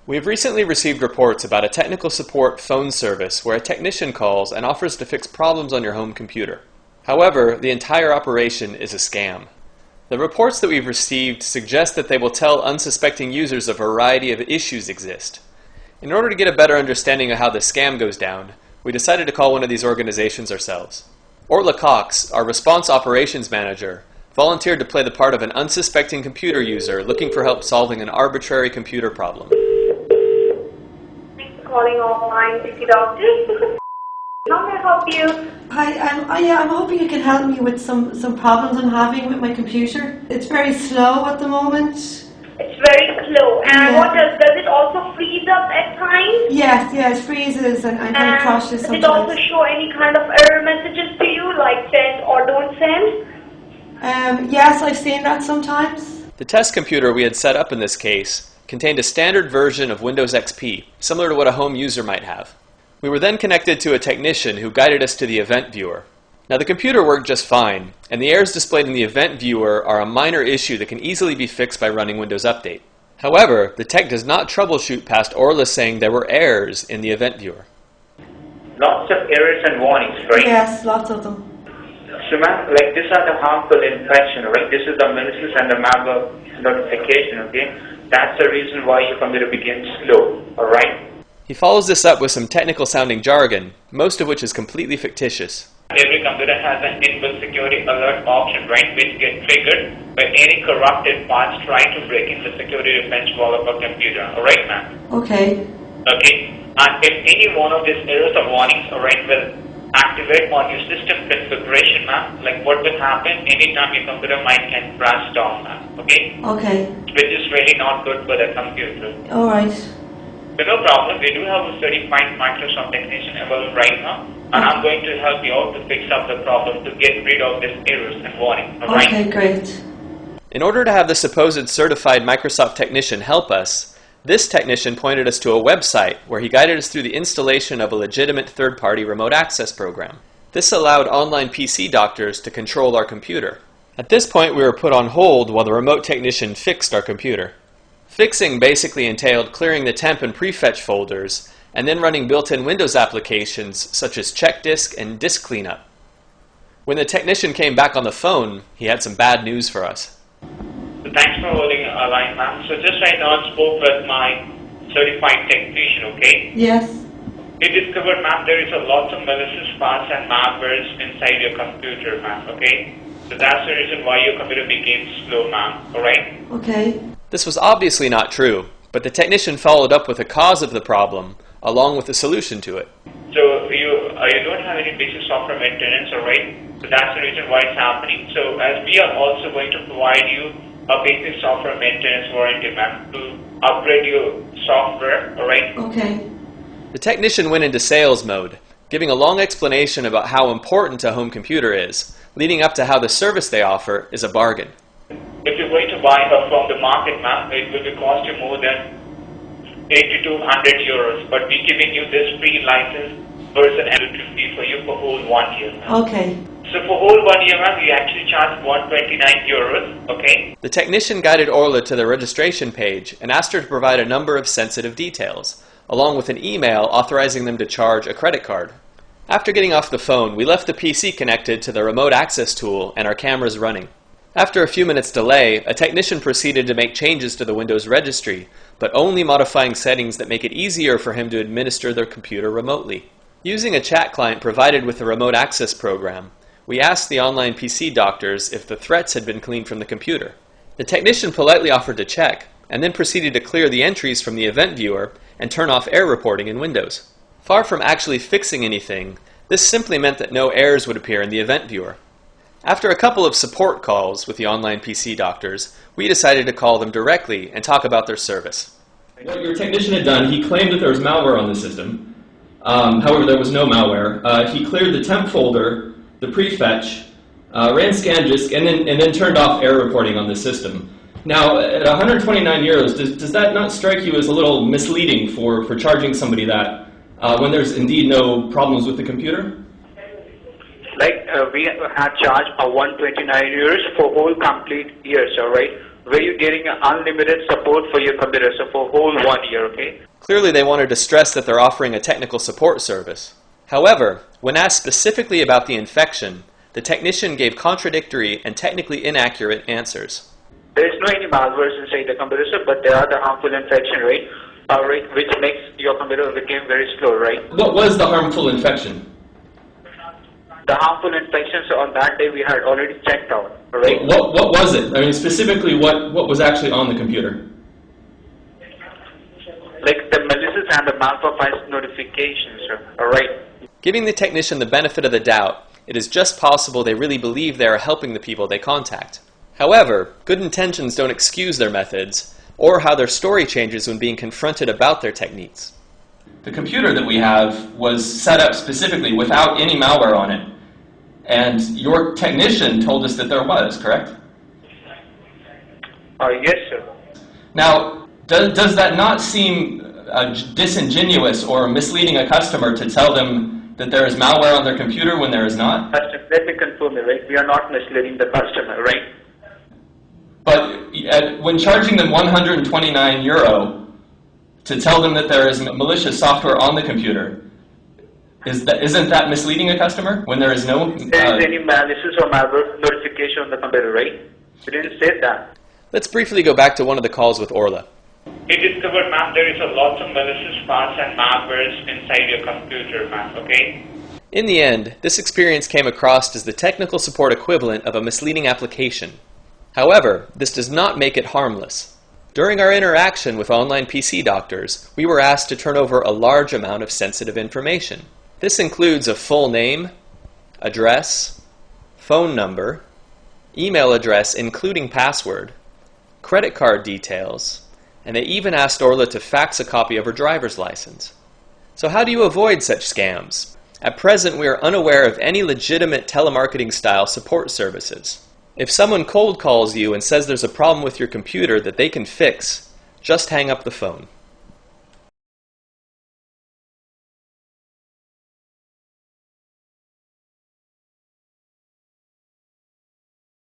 We have recently received reports about a technical support phone service where a technician calls and offers to fix problems on your home computer. However, the entire operation is a scam. The reports that we've received suggest that they will tell unsuspecting users a variety of issues exist. In order to get a better understanding of how the scam goes down, we decided to call one of these organizations ourselves. Orla Cox, our response operations manager, volunteered to play the part of an unsuspecting computer user looking for help solving an arbitrary computer problem. Thanks for calling Offline PC Doctors. How may I help you? Hi, I'm hoping you can help me with some problems I'm having with my computer. It's very slow at the moment. It's very slow. And what does it also freeze up at times? Yes, it freezes and kind of crashes sometimes. Does it also show any kind of error messages to you, like send or don't send? Yes, I've seen that sometimes. The test computer we had set up in this case contained a standard version of Windows XP, similar to what a home user might have. We were then connected to a technician who guided us to the event viewer. Now the computer worked just fine, and the errors displayed in the event viewer are a minor issue that can easily be fixed by running Windows Update. However, the tech does not troubleshoot past Orla saying there were errors in the event viewer. Lots of errors and warnings, right? Yes, lots of them. So ma'am, like these are the harmful infection, right? This is the malicious and the malware notification, okay? That's the reason why your computer begins slow, alright? He follows this up with some technical sounding jargon, most of which is completely fictitious. Every computer has an inbuilt security alert option, right, which gets triggered when any corrupted parts try to break in the security defense wall of a computer, alright ma'am? Okay. Okay, and if any one of these errors or warnings, alright, will activate on your system configuration, ma'am, like what will happen anytime your computer might can crash down, ma'am, okay? Okay. Which is really not good for the computer. Alright. So no problem, we do have a certified Microsoft technician available right now, and I'm going to help you out to fix up the problem to get rid of these errors and warnings, alright? Okay, great. In order to have the supposed certified Microsoft technician help us, this technician pointed us to a website where he guided us through the installation of a legitimate third-party remote access program. This allowed online PC doctors to control our computer. At this point, we were put on hold while the remote technician fixed our computer. Fixing basically entailed clearing the temp and prefetch folders and then running built-in Windows applications such as check disk and disk cleanup. When the technician came back on the phone, he had some bad news for us. So thanks for holding a line, ma'am. So just right now I spoke with my certified technician, okay? Yes. He discovered, ma'am, there is a lot of malicious parts and malwares inside your computer, ma'am, okay? So that's the reason why your computer became slow, ma'am, alright? Okay. This was obviously not true, but the technician followed up with the cause of the problem, along with the solution to it. So you don't have any basic software maintenance, alright? So that's the reason why it's happening. So as we are also going to provide you a basic software maintenance warranty, ma'am, to upgrade your software, alright? Okay. The technician went into sales mode, giving a long explanation about how important a home computer is, leading up to how the service they offer is a bargain. If you're going to buy her from the market, ma'am, it will cost you more than 80 to 100 euros, but we're giving you this free license version annual fee for you for whole 1 year, ma'am. Okay. So for whole 1 year, ma'am, we actually charge 129 euros, okay? The technician guided Orla to the registration page and asked her to provide a number of sensitive details, along with an email authorizing them to charge a credit card. After getting off the phone, we left the PC connected to the remote access tool and our cameras running. After a few minutes delay, a technician proceeded to make changes to the Windows registry, but only modifying settings that make it easier for him to administer their computer remotely. Using a chat client provided with the remote access program, we asked the online PC doctors if the threats had been cleaned from the computer. The technician politely offered to check, and then proceeded to clear the entries from the event viewer and turn off error reporting in Windows. Far from actually fixing anything, this simply meant that no errors would appear in the event viewer. After a couple of support calls with the online PC doctors, we decided to call them directly and talk about their service. What your technician had done, he claimed that there was malware on the system. However, there was no malware. He cleared the temp folder, the prefetch, ran ScanDisk, and then turned off error reporting on the system. Now, at 129 euros, does that not strike you as a little misleading for charging somebody that when there's indeed no problems with the computer? Like we had charged 129 euros for whole complete years, alright? where you're getting unlimited support for your computer, so for whole 1 year, okay? Clearly, they wanted to stress that they're offering a technical support service. However, when asked specifically about the infection, the technician gave contradictory and technically inaccurate answers. There is no any malwares inside the computer, sir, but there are the harmful infection, right? Which makes your computer become very slow, right? What was the harmful infection? The harmful infections on that day we had already checked out, right? What was it? I mean, specifically, what was actually on the computer? Like the malicious and the malperformance notifications, sir. Alright. Giving the technician the benefit of the doubt, it is just possible they really believe they are helping the people they contact. However, good intentions don't excuse their methods, or how their story changes when being confronted about their techniques. The computer that we have was set up specifically without any malware on it. And your technician told us that there was, correct? Yes, sir. Now, does that not seem disingenuous or misleading a customer to tell them that there is malware on their computer when there is not? Let me confirm it, right? We are not misleading the customer, right? But when charging them €129 to tell them that there is malicious software on the computer, isn't that misleading a customer when there is no... There is any malicious or malware notification on the computer, right? We didn't say that. Let's briefly go back to one of the calls with Orla. We discovered, ma'am, there is a lot of malicious parts and malwares inside your computer, ma'am, okay? In the end, this experience came across as the technical support equivalent of a misleading application. However, this does not make it harmless. During our interaction with online PC doctors, we were asked to turn over a large amount of sensitive information. This includes a full name, address, phone number, email address including password, credit card details, and they even asked Orla to fax a copy of her driver's license. So how do you avoid such scams? At present, we are unaware of any legitimate telemarketing style support services. If someone cold calls you and says there's a problem with your computer that they can fix, just hang up the phone.